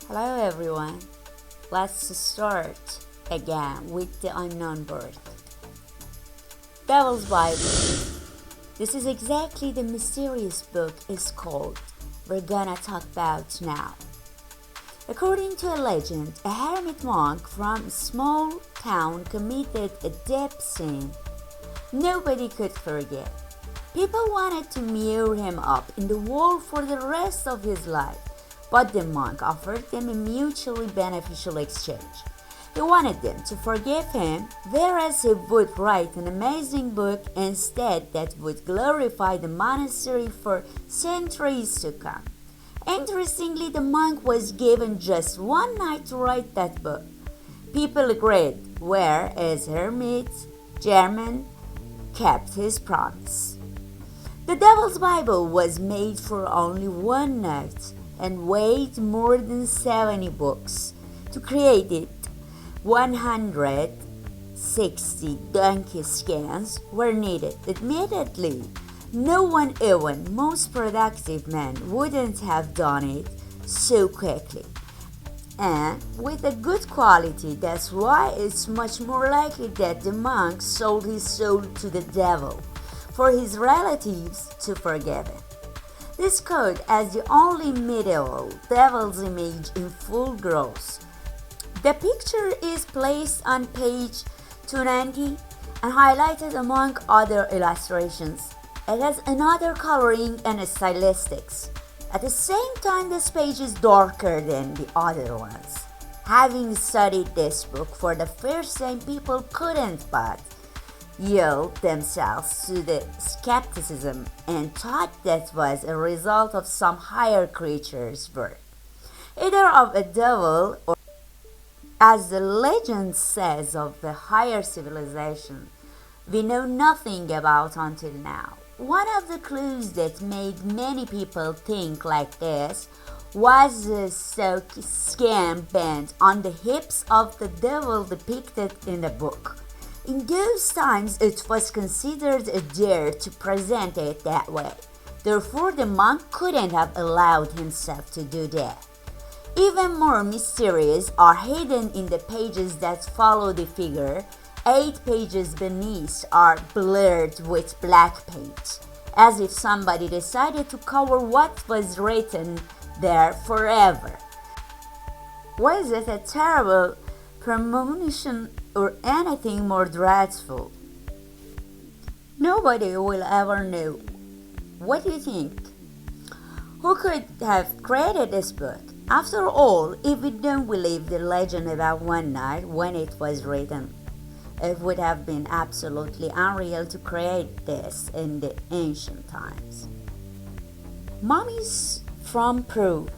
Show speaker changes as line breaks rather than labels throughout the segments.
Hello everyone. Let's start again with the unknown birth. Devil's Bible. This is exactly the mysterious book is called we're gonna talk about now. According to a legend, a hermit monk from a small town committed a deep sin nobody could forget. People wanted to mirror him up in the wall for the rest of his life, but the monk offered them a mutually beneficial exchange. He wanted them to forgive him, whereas he would write an amazing book instead that would glorify the monastery for centuries to come. Interestingly, the monk was given just one night to write that book. People agreed, whereas hermit German kept his promise. The Devil's Bible was made for only one night and weighed more than 70 books. To create it, 160 donkey skins were needed. Admittedly, no one, even most productive man, wouldn't have done it so quickly and with a good quality. That's why it's much more likely that the monk sold his soul to the devil for his relatives to forgive him. This code as the only medieval devil's image in full growth. The picture is placed on page 290 and highlighted among other illustrations. It has another coloring and stylistics. At the same time, this page is darker than the other ones. Having studied this book for the first time, people couldn't but yield themselves to the skepticism and thought that was a result of some higher creature's work, either of a devil or, as the legend says, of the higher civilization we know nothing about until now. One of the clues that made many people think like this was the silk skin band on the hips of the devil depicted in the book. In those times, it was considered a dare to present it that way. Therefore, the monk couldn't have allowed himself to do that. Even more mysterious are hidden in the pages that follow the figure. 8 pages beneath are blurred with black paint, as if somebody decided to cover what was written there forever. Was it a terrible premonition or anything more dreadful? Nobody will ever know. What do you think? Who could have created this book? After all, if we don't believe the legend about one night when it was written, it would have been absolutely unreal to create this in the ancient times. Mummies from Peru.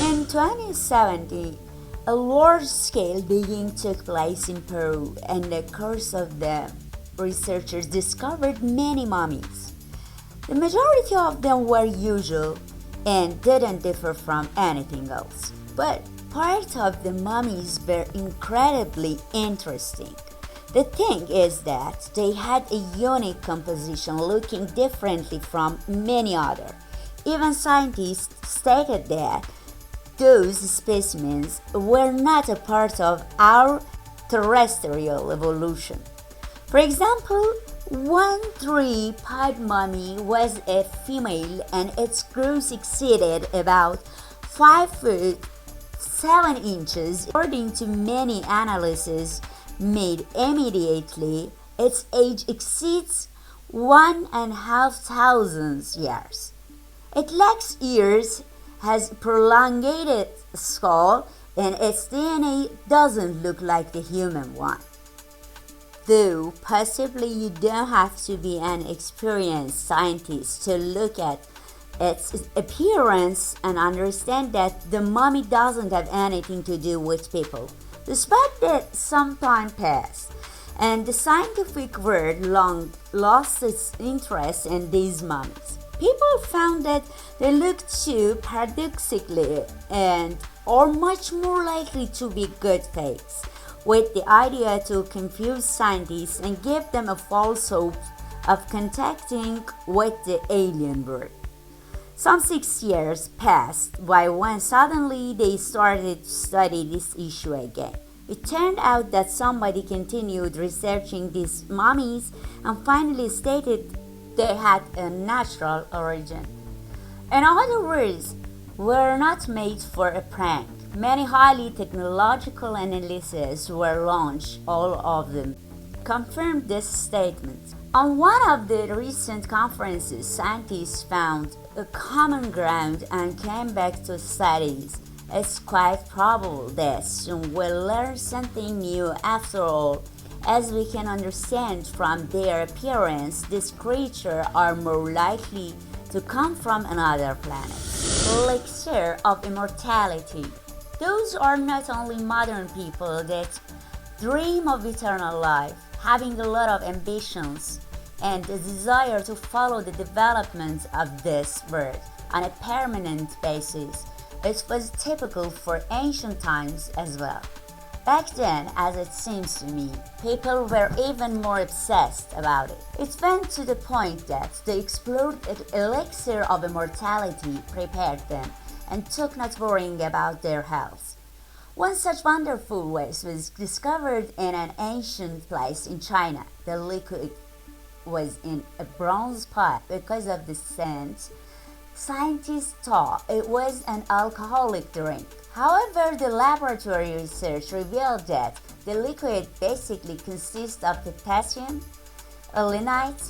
In 2017, a large-scale digging took place in Peru, and in the course of the researchers discovered many mummies. The majority of them were usual and didn't differ from anything else, but part of the mummies were incredibly interesting. The thing is that they had a unique composition looking differently from many others. Even scientists stated that those specimens were not a part of our terrestrial evolution. For example, one three-pied mummy was a female and its growth exceeded about 5 feet 7 inches. According to many analyses made immediately, its age exceeds 1,500 years. It lacks ears, has prolongated skull, and its DNA doesn't look like the human one. Though possibly you don't have to be an experienced scientist to look at its appearance and understand that the mummy doesn't have anything to do with people. Despite that, some time passed, and the scientific world long lost its interest in these mummies. People found that they looked too paradoxically and are much more likely to be good fakes, with the idea to confuse scientists and give them a false hope of contacting with the alien world. Some 6 years passed by when suddenly they started to study this issue again. It turned out that somebody continued researching these mummies and finally stated they had a natural origin. In other words, were not made for a prank. Many highly technological analyses were launched, all of them confirmed this statement. On one of the recent conferences, scientists found a common ground and came back to studies. It's quite probable that soon we'll learn something new after all. As we can understand from their appearance, these creatures are more likely to come from another planet. Elixir of Immortality. Those are not only modern people that dream of eternal life, having a lot of ambitions and a desire to follow the development of this world on a permanent basis. It was typical for ancient times as well. Back then, as it seems to me, people were even more obsessed about it. It went to the point that the explored elixir of immortality prepared them and took not worrying about their health. One such wonderful waste was discovered in an ancient place in China. The liquid was in a bronze pot. Because of the scent, scientists thought it was an alcoholic drink. However, the laboratory research revealed that the liquid basically consists of potassium, lignite,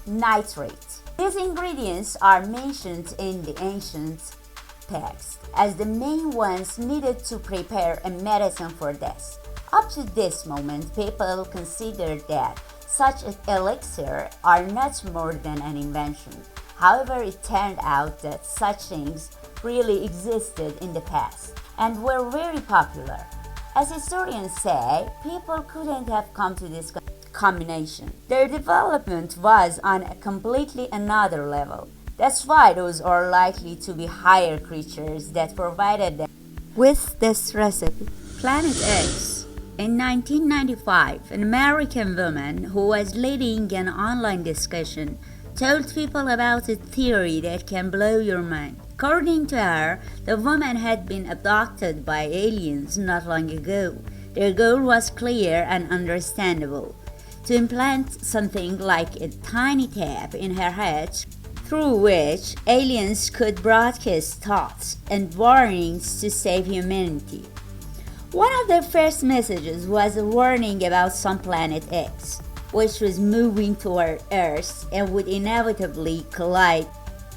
nitrate. These ingredients are mentioned in the ancient text as the main ones needed to prepare a medicine for death. Up to this moment, people considered that such elixir are not more than an invention. However, it turned out that such things really existed in the past and were very popular. As historians say, people couldn't have come to this combination. Their development was on a completely another level. That's why those are likely to be higher creatures that provided them with this recipe. Planet X. In 1995, an American woman who was leading an online discussion told people about a theory that can blow your mind. According to her, the woman had been abducted by aliens not long ago. Their goal was clear and understandable: to implant something like a tiny tap in her head through which aliens could broadcast thoughts and warnings to save humanity. One of their first messages was a warning about some planet X, which was moving toward Earth and would inevitably collide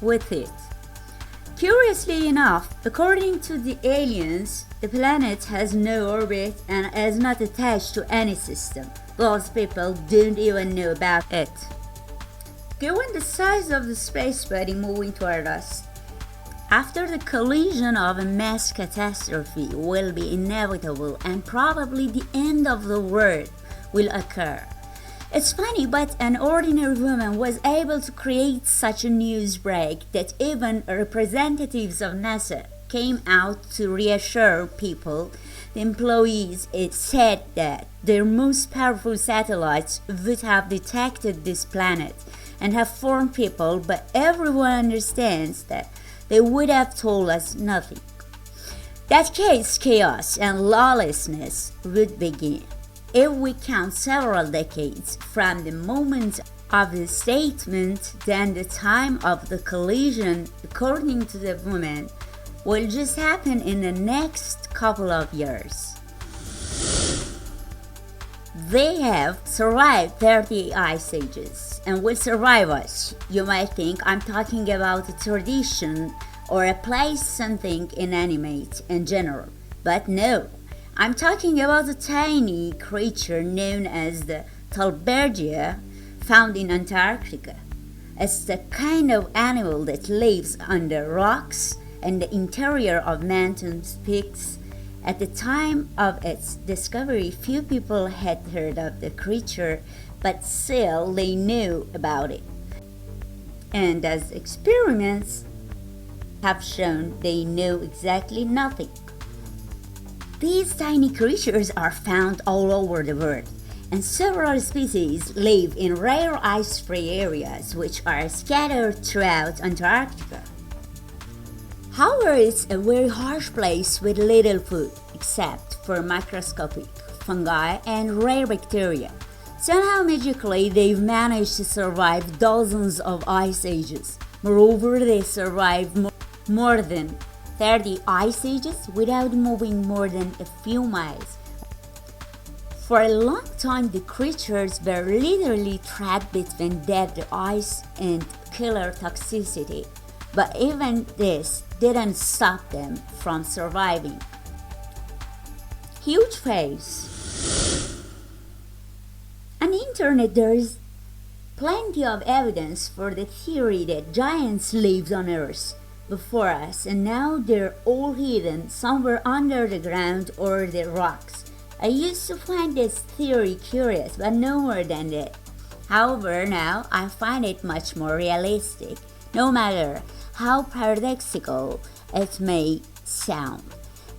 with it. Curiously enough, according to the aliens, the planet has no orbit and is not attached to any system. Those people don't even know about it. Given the size of the space body moving toward us, after the collision of a mass catastrophe will be inevitable and probably the end of the world will occur. It's funny, but an ordinary woman was able to create such a news break that even representatives of NASA came out to reassure people. The employees said that their most powerful satellites would have detected this planet and have warned people, but everyone understands that they would have told us nothing. That case, chaos and lawlessness would begin. If we count several decades from the moment of the statement, then the time of the collision, according to the woman, will just happen in the next couple of years. They have survived 30 ice ages and will survive us. You might think I'm talking about a tradition or a place, something inanimate in general, but no. I'm talking about a tiny creature known as the Talbergia, found in Antarctica. It's the kind of animal that lives under rocks and the interior of mountain peaks. At the time of its discovery, few people had heard of the creature, but still they knew about it. And as experiments have shown, they know exactly nothing. These tiny creatures are found all over the world, and several species live in rare ice-free areas which are scattered throughout Antarctica. However, it's a very harsh place with little food, except for microscopic fungi and rare bacteria. Somehow magically, they've managed to survive dozens of ice ages. Moreover, they survived more than 30 ice ages without moving more than a few miles. For a long time, the creatures were literally trapped between dead ice and killer toxicity. But even this didn't stop them from surviving. Huge face. On the internet, there is plenty of evidence for the theory that giants lived on Earth before us, and now they're all hidden somewhere under the ground or the rocks. I used to find this theory curious, but no more than that. However, now I find it much more realistic, no matter how paradoxical it may sound.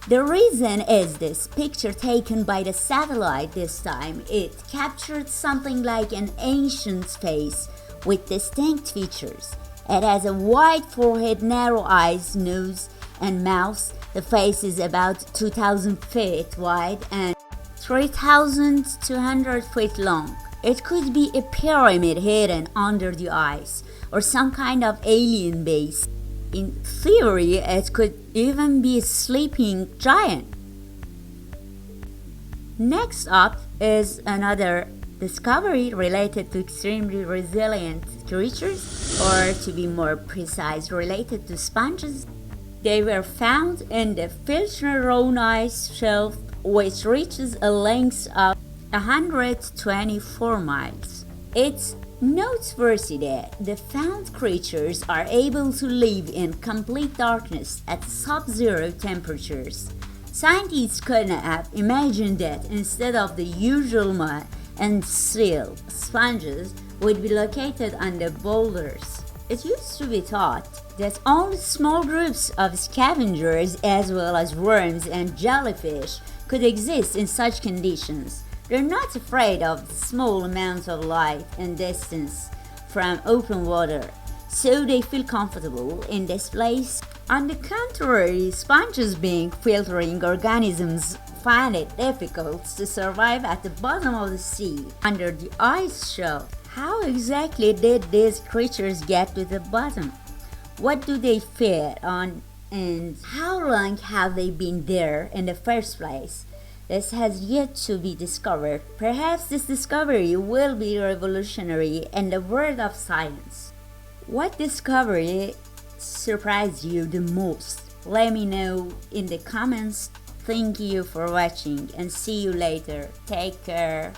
The reason is this picture taken by the satellite this time. It captured something like an ancient face with distinct features. It has a wide forehead, narrow eyes, nose, and mouth. The face is about 2,000 feet wide and 3,200 feet long. It could be a pyramid hidden under the ice, or some kind of alien base. In theory, it could even be a sleeping giant. Next up is another discovery related to extremely resilient creatures, or to be more precise, related to sponges. They were found in the Filchner Rhone ice shelf, which reaches a length of 124 miles. It's noteworthy that the found creatures are able to live in complete darkness at sub-zero temperatures. Scientists couldn't have imagined that instead of the usual mud and silt, sponges would be located on the boulders. It used to be thought that only small groups of scavengers as well as worms and jellyfish could exist in such conditions. They're not afraid of small amounts of light and distance from open water, so they feel comfortable in this place. On the contrary, sponges, being filtering organisms, find it difficult to survive at the bottom of the sea under the ice shelf. How exactly did these creatures get to the bottom? What do they feed on, and how long have they been there in the first place? This has yet to be discovered. Perhaps this discovery will be revolutionary in the world of science. What discovery surprised you the most? Let me know in the comments. Thank you for watching and see you later. Take care.